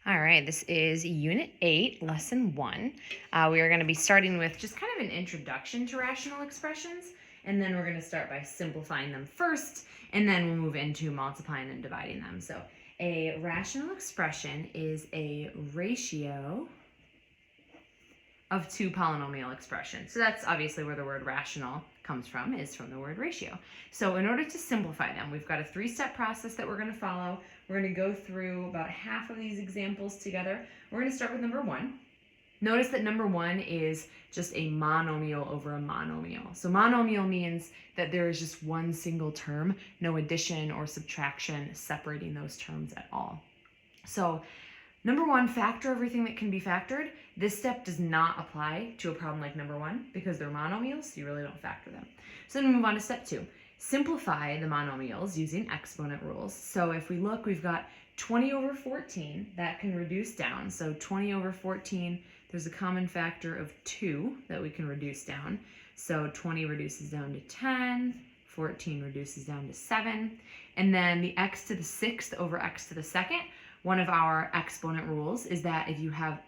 All right, this is Unit 8, Lesson 1. We are going to be starting with just kind of an introduction to rational expressions, and then we're going to start by simplifying them first, and then we'll move into multiplying and dividing them. So a rational expression is a ratio of two polynomial expressions. So that's obviously where the word rational comes from, is from the word ratio. So in order to simplify them, we've got a three-step process that we're going to follow. We're going to go through about half of these examples together. We're going to start with number 1. Notice that number 1 is just a monomial over a monomial. So monomial means that there is just one single term, no addition or subtraction separating those terms at all. So number 1, factor everything that can be factored. This step does not apply to a problem like number 1 because they're monomials, so you really don't factor them. So then we move on to step 2. Simplify the monomials using exponent rules. So if we look, we've got 20 over 14, that can reduce down. So 20 over 14, there's a common factor of 2 that we can reduce down. So 20 reduces down to 10, 14 reduces down to 7, and then the x to the 6th over x to the 2nd, one of our exponent rules is that if you have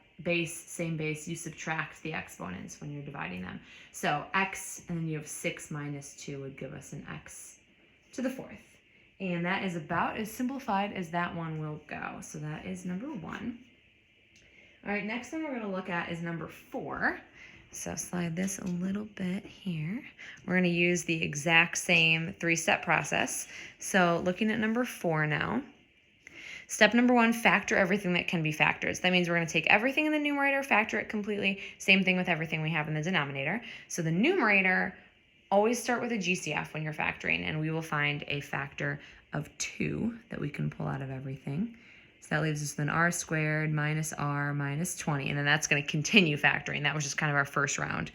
same base, you subtract the exponents when you're dividing them. So x, and then you have 6 minus 2 would give us an x to the 4th. And that is about as simplified as that one will go. So that is number 1. All right, next one we're going to look at is number 4. So slide this a little bit here. We're going to use the exact same three-step process. So looking at number 4 now. Step number 1, factor everything that can be factored. So that means we're going to take everything in the numerator, factor it completely. Same thing with everything we have in the denominator. So the numerator, always start with a GCF when you're factoring, and we will find a factor of 2 that we can pull out of everything. So that leaves us with an r squared minus r minus 20, and then that's going to continue factoring. That was just kind of our first round.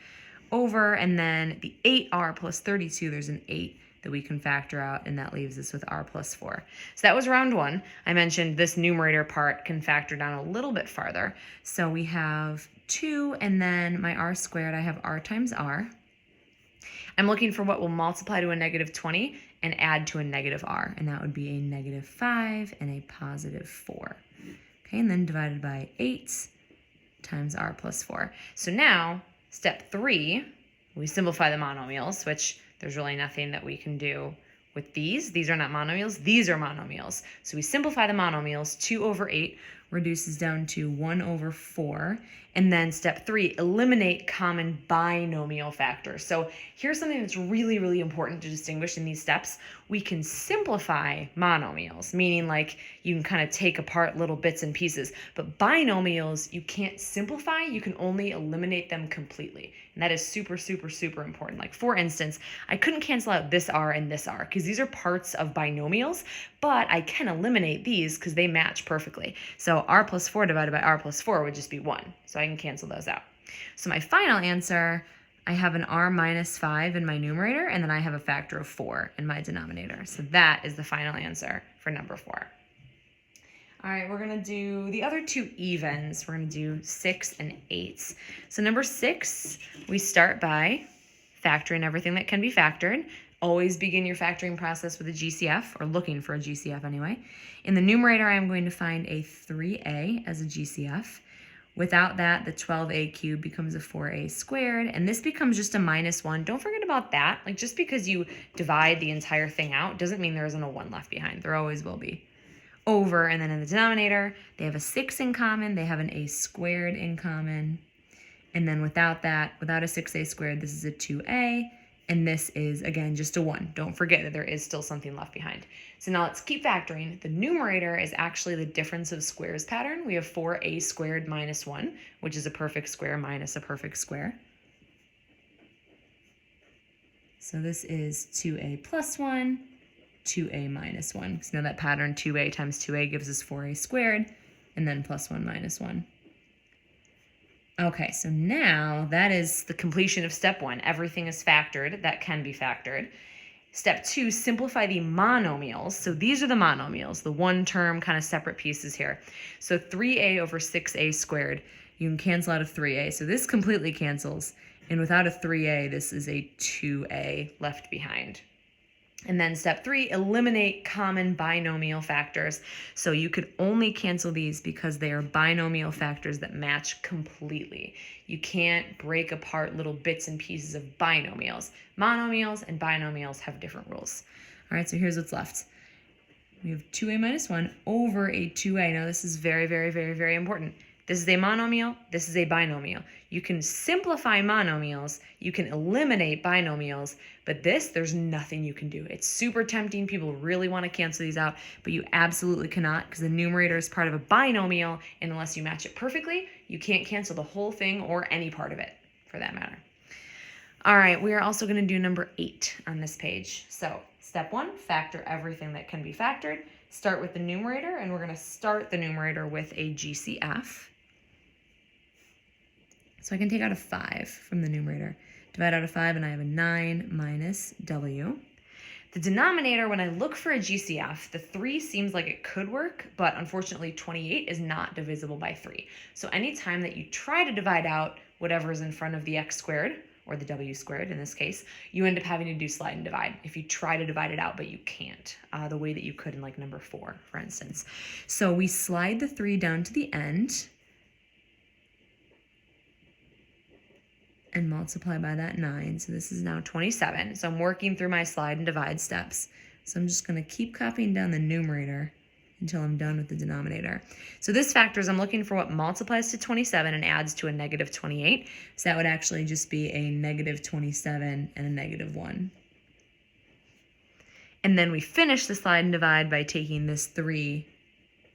Over, and then the 8r plus 32, there's an 8 that we can factor out, and that leaves us with r plus 4. So that was round 1. I mentioned this numerator part can factor down a little bit farther. So we have 2, and then my r squared, I have r times r. I'm looking for what will multiply to a negative 20 and add to a negative r, and that would be a negative 5 and a positive 4. Okay, and then divided by 8 times r plus 4. So now, step 3, we simplify the monomials, which there's really nothing that we can do with these. These are not monomials. These are monomials. So we simplify the monomials. 2 over 8 reduces down to 1 over 4. And then step 3, eliminate common binomial factors. So here's something that's really, really important to distinguish in these steps. We can simplify monomials, meaning like you can kind of take apart little bits and pieces. But binomials, you can't simplify. You can only eliminate them completely. And that is super, super, super important. Like for instance, I couldn't cancel out this r and this r because these are parts of binomials, but I can eliminate these because they match perfectly. So r plus 4 divided by r plus 4 would just be 1. So I can cancel those out. So my final answer, I have an r minus 5 in my numerator, and then I have a factor of 4 in my denominator. So that is the final answer for number 4. All right, we're going to do the other 2 evens. We're going to do 6 and 8. So number 6, we start by factoring everything that can be factored. Always begin your factoring process with a GCF, or looking for a GCF anyway. In the numerator, I'm going to find a 3a as a GCF. Without that, the 12a cubed becomes a 4a squared, and this becomes just a minus 1. Don't forget about that. Like, just because you divide the entire thing out doesn't mean there isn't a 1 left behind. There always will be. Over, and then in the denominator, they have a 6 in common. They have an a squared in common. And then without that, without a 6a squared, this is a 2a. And this is, again, just a 1. Don't forget that there is still something left behind. So now let's keep factoring. The numerator is actually the difference of squares pattern. We have 4a squared minus 1, which is a perfect square minus a perfect square. So this is 2a plus 1, 2a minus 1. So now that pattern, 2a times 2a gives us 4a squared, and then plus 1 minus 1. Okay, so now that is the completion of step 1. Everything is factored that can be factored. Step 2, simplify the monomials. So these are the monomials, the one-term kind of separate pieces here. So 3a over 6a squared, you can cancel out a 3a. So this completely cancels. And without a 3a, this is a 2a left behind. And then step 3, eliminate common binomial factors. So you could only cancel these because they are binomial factors that match completely. You can't break apart little bits and pieces of binomials. Monomials and binomials have different rules. All right, so here's what's left. We have 2a minus 1 over a 2a. Now this is very, very, very, very important. This is a monomial, this is a binomial. You can simplify monomials, you can eliminate binomials, but there's nothing you can do. It's super tempting. People really want to cancel these out, but you absolutely cannot because the numerator is part of a binomial, and unless you match it perfectly, you can't cancel the whole thing or any part of it for that matter. All right, we are also going to do number 8 on this page. So step 1, factor everything that can be factored. Start with the numerator, and we're going to start the numerator with a GCF. So I can take out a 5 from the numerator. Divide out a 5 and I have a 9 minus W. The denominator, when I look for a GCF, the 3 seems like it could work, but unfortunately 28 is not divisible by 3. So anytime that you try to divide out whatever is in front of the x squared, or the w squared in this case, you end up having to do slide and divide if you try to divide it out, but you can't, the way that you could in like number 4, for instance. So we slide the 3 down to the end, and multiply by that 9. So this is now 27. So I'm working through my slide and divide steps. So I'm just going to keep copying down the numerator until I'm done with the denominator. So this factors, I'm looking for what multiplies to 27 and adds to a negative 28. So that would actually just be a negative 27 and a negative 1. And then we finish the slide and divide by taking this 3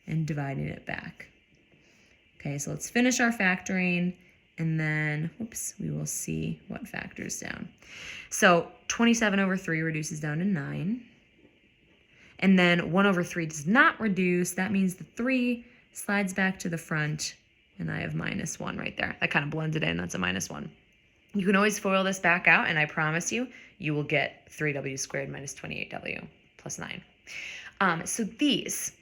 and dividing it back. Okay, so let's finish our factoring. And then, we will see what factors down. So 27 over 3 reduces down to 9. And then 1 over 3 does not reduce. That means the 3 slides back to the front, and I have minus 1 right there. That kind of blends it in. That's a minus 1. You can always FOIL this back out, and I promise you, you will get 3w squared minus 28w plus 9. So these,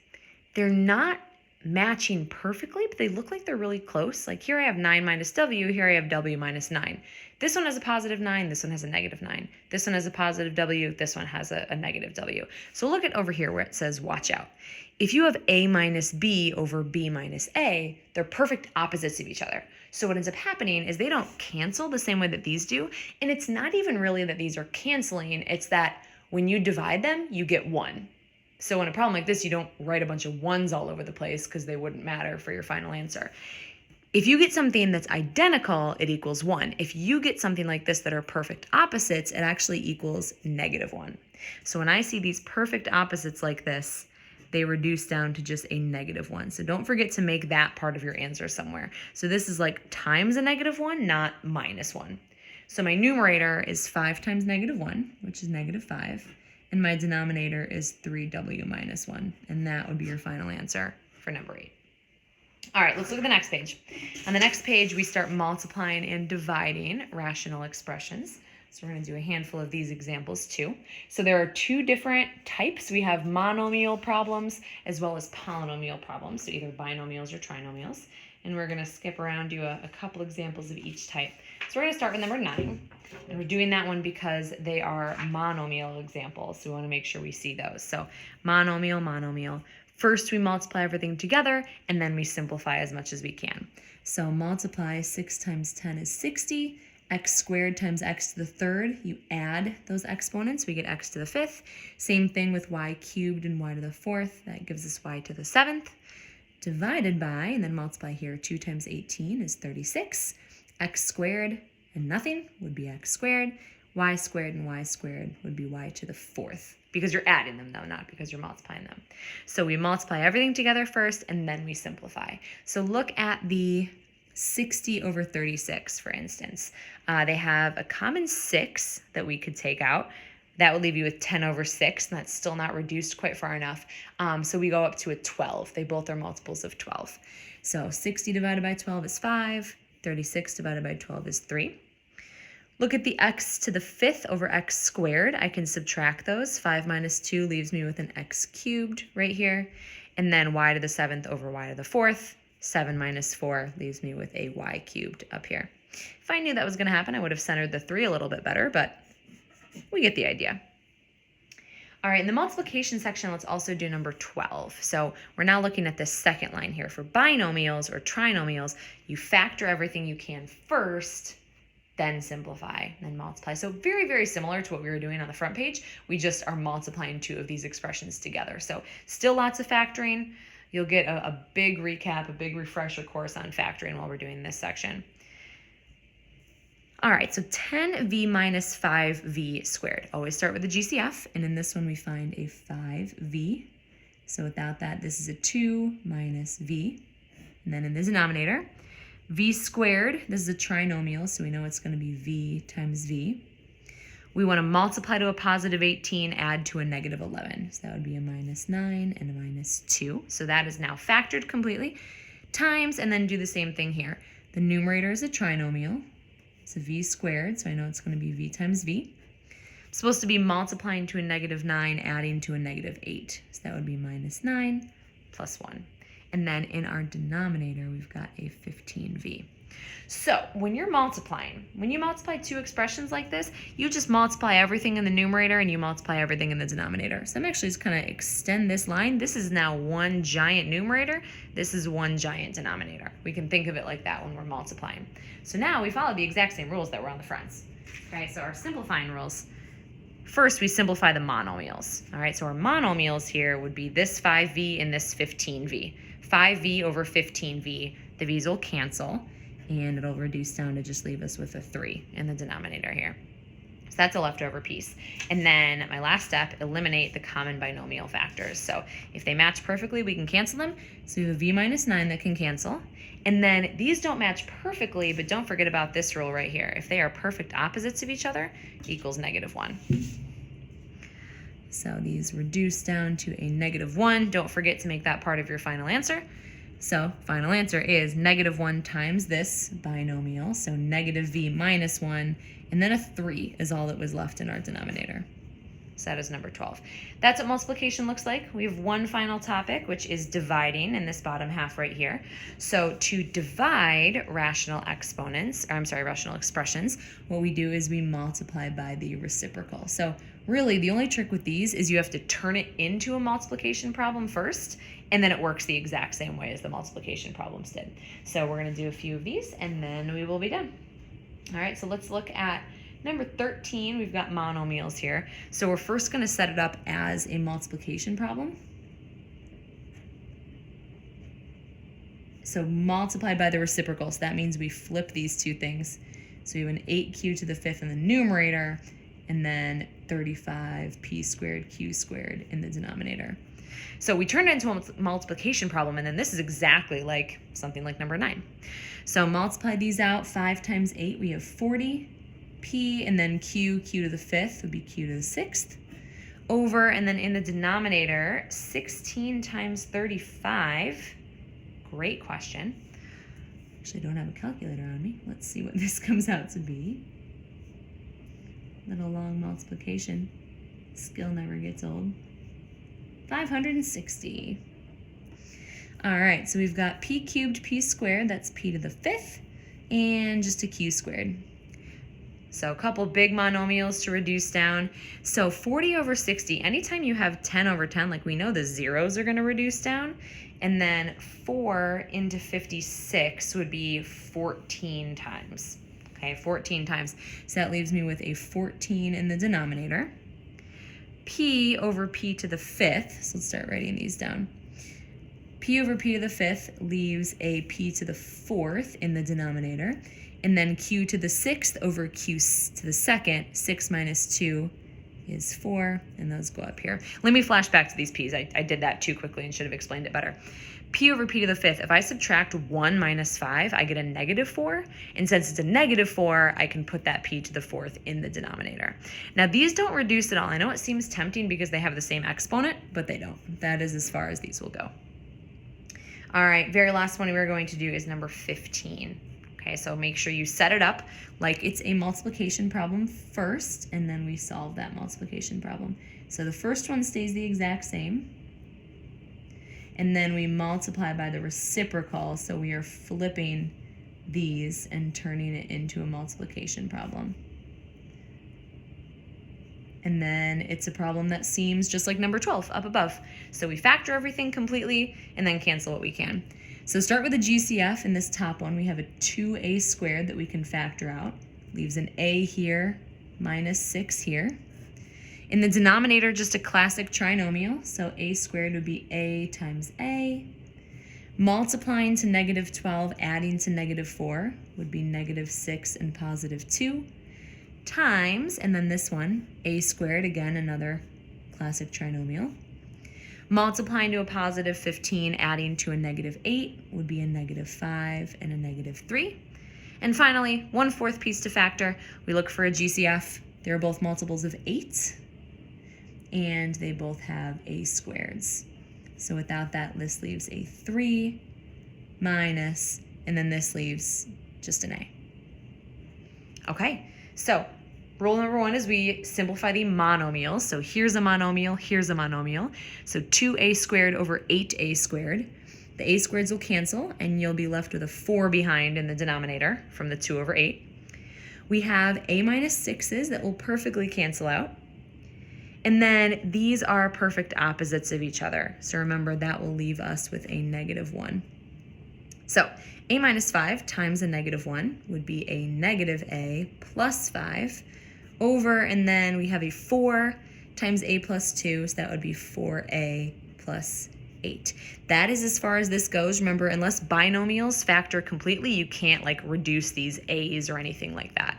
they're not matching perfectly, but they look like they're really close. Like here I have 9 minus w, here I have w minus 9. This one has a positive 9, this one has a negative 9. This one has a positive w, this one has a negative w. So look at over here where it says watch out. If you have a minus b over b minus a, they're perfect opposites of each other. So what ends up happening is they don't cancel the same way that these do, and it's not even really that these are canceling, it's that when you divide them, you get 1. So in a problem like this, you don't write a bunch of 1s all over the place because they wouldn't matter for your final answer. If you get something that's identical, it equals 1. If you get something like this that are perfect opposites, it actually equals negative 1. So when I see these perfect opposites like this, they reduce down to just a negative 1. So don't forget to make that part of your answer somewhere. So this is like times a negative 1, not minus 1. So my numerator is 5 times negative 1, which is negative 5. And my denominator is 3w minus 1. And that would be your final answer for number 8. All right, let's look at the next page. On the next page, we start multiplying and dividing rational expressions. So we're going to do a handful of these examples too. So there are 2 different types. We have monomial problems as well as polynomial problems, so either binomials or trinomials. And we're going to skip around, do a couple examples of each type. So we're going to start with number 9. And we're doing that one because they are monomial examples. So we want to make sure we see those. So monomial, monomial. First, we multiply everything together, and then we simplify as much as we can. So multiply 6 times 10 is 60. X squared times x to the 3rd. You add those exponents. We get x to the 5th. Same thing with y cubed and y to the 4th. That gives us y to the 7th. Divided by, and then multiply here, 2 times 18 is 36. X squared and nothing would be x squared. Y squared and y squared would be y to the 4th. Because you're adding them though, not because you're multiplying them. So we multiply everything together first and then we simplify. So look at the 60 over 36, for instance. They have a common 6 that we could take out. That would leave you with 10 over 6, and that's still not reduced quite far enough. So we go up to a 12. They both are multiples of 12. So 60 divided by 12 is 5. 36 divided by 12 is 3. Look at the x to the 5th over x squared. I can subtract those. 5 minus 2 leaves me with an x cubed right here. And then y to the 7th over y to the 4th. 7 minus 4 leaves me with a y cubed up here. If I knew that was going to happen, I would have centered the 3 a little bit better, but we get the idea. All right, in the multiplication section, let's also do number 12. So we're now looking at this second line here. For binomials or trinomials, you factor everything you can first, then simplify, then multiply. So very, very similar to what we were doing on the front page. We just are multiplying two of these expressions together. So still lots of factoring. You'll get a big recap, a big refresher course on factoring while we're doing this section. All right, so 10v minus 5v squared. Always start with the GCF, and in this one we find a 5v. So without that, this is a 2 minus v. And then in the denominator, v squared, this is a trinomial, so we know it's going to be v times v. We want to multiply to a positive 18, add to a negative 11. So that would be a minus 9 and a minus 2. So that is now factored completely. Times, and then do the same thing here. The numerator is a trinomial. It's a v squared, so I know it's going to be v times v. It's supposed to be multiplying to a negative 9, adding to a negative 8. So that would be minus 9 plus 1. And then in our denominator, we've got a 15v. So when you're multiplying, when you multiply two expressions like this, you just multiply everything in the numerator and you multiply everything in the denominator. So I'm actually just going to extend this line. This is now one giant numerator. This is one giant denominator. We can think of it like that when we're multiplying. So now we follow the exact same rules that were on the fronts. Okay, so our simplifying rules. First, we simplify the monomials. All right, so our monomials here would be this 5v and this 15v. 5v over 15v, the v's will cancel, and it'll reduce down to just leave us with a 3 in the denominator here. So that's a leftover piece. And then my last step, eliminate the common binomial factors. So if they match perfectly, we can cancel them. So we have a v minus 9 that can cancel. And then these don't match perfectly, but don't forget about this rule right here. If they are perfect opposites of each other, equals negative 1. So these reduce down to a negative 1. Don't forget to make that part of your final answer. So final answer is negative 1 times this binomial, so negative v minus 1, and then a 3 is all that was left in our denominator. So that is number 12. That's what multiplication looks like. We have one final topic, which is dividing in this bottom half right here. So to divide rational expressions, what we do is we multiply by the reciprocal. So really, the only trick with these is you have to turn it into a multiplication problem first, and then it works the exact same way as the multiplication problems did. So we're going to do a few of these, and then we will be done. All right, so let's look at number 13. We've got monomials here. So we're first going to set it up as a multiplication problem. So multiply by the reciprocal. So that means we flip these two things. So we have an 8q to the 5th in the numerator, and then 35p squared q squared in the denominator. So we turn it into a multiplication problem, and then this is exactly like something like number 9. So multiply these out. 5 times 8, we have 40. P, and then q to the 5th would be q to the 6th. Over, and then in the denominator, 16 times 35. Great question. Actually, I don't have a calculator on me. Let's see what this comes out to be. Little long multiplication. Skill never gets old. 560. All right, so we've got p cubed, p squared, that's p to the 5th, and just a q squared. So a couple big monomials to reduce down. So 40 over 60, anytime you have 10 over 10, like we know the zeros are going to reduce down. And then 4 into 56 would be 14 times. Okay, 14 times. So that leaves me with a 14 in the denominator. P over p to the 5th, so let's start writing these down. P over p to the 5th leaves a p to the 4th in the denominator. And then q to the 6th over q to the 2nd, 6 minus 2 is 4, and those go up here. Let me flash back to these p's. I did that too quickly and should have explained it better. P over p to the 5th, if I subtract 1 minus 5, I get a negative 4. And since it's a negative 4, I can put that p to the 4th in the denominator. Now, these don't reduce at all. I know it seems tempting because they have the same exponent, but they don't. That is as far as these will go. All right, very last one we're going to do is number 15. Okay, so make sure you set it up like it's a multiplication problem first, and then we solve that multiplication problem. So the first one stays the exact same, and then we multiply by the reciprocal, so we are flipping these and turning it into a multiplication problem. And then it's a problem that seems just like number 12 up above. So we factor everything completely and then cancel what we can. So start with a GCF. In this top one, we have a 2a squared that we can factor out. Leaves an a here, minus 6 here. In the denominator, just a classic trinomial. So a squared would be a times a. Multiplying to negative 12, adding to negative 4 would be negative 6 and positive 2. Times, and then this one, a squared, again, another classic trinomial. Multiplying to a positive 15, adding to a negative 8 would be a negative 5 and a negative 3. And finally, 1/4 piece to factor. We look for a GCF. They're both multiples of 8, and they both have a squareds. So without that, this leaves a 3 minus, and then this leaves just an a. Okay, so rule number 1 is we simplify the monomials. So here's a monomial, here's a monomial. So 2a squared over 8a squared. The a squareds will cancel, and you'll be left with a 4 behind in the denominator from the 2 over 8. We have a minus 6's that will perfectly cancel out. And then these are perfect opposites of each other. So remember, that will leave us with a negative 1. So a minus 5 times a negative 1 would be a negative a plus 5 over, and then we have a 4 times a plus 2, so that would be 4a plus 8. That is as far as this goes. Remember, unless binomials factor completely, you can't like reduce these a's or anything like that.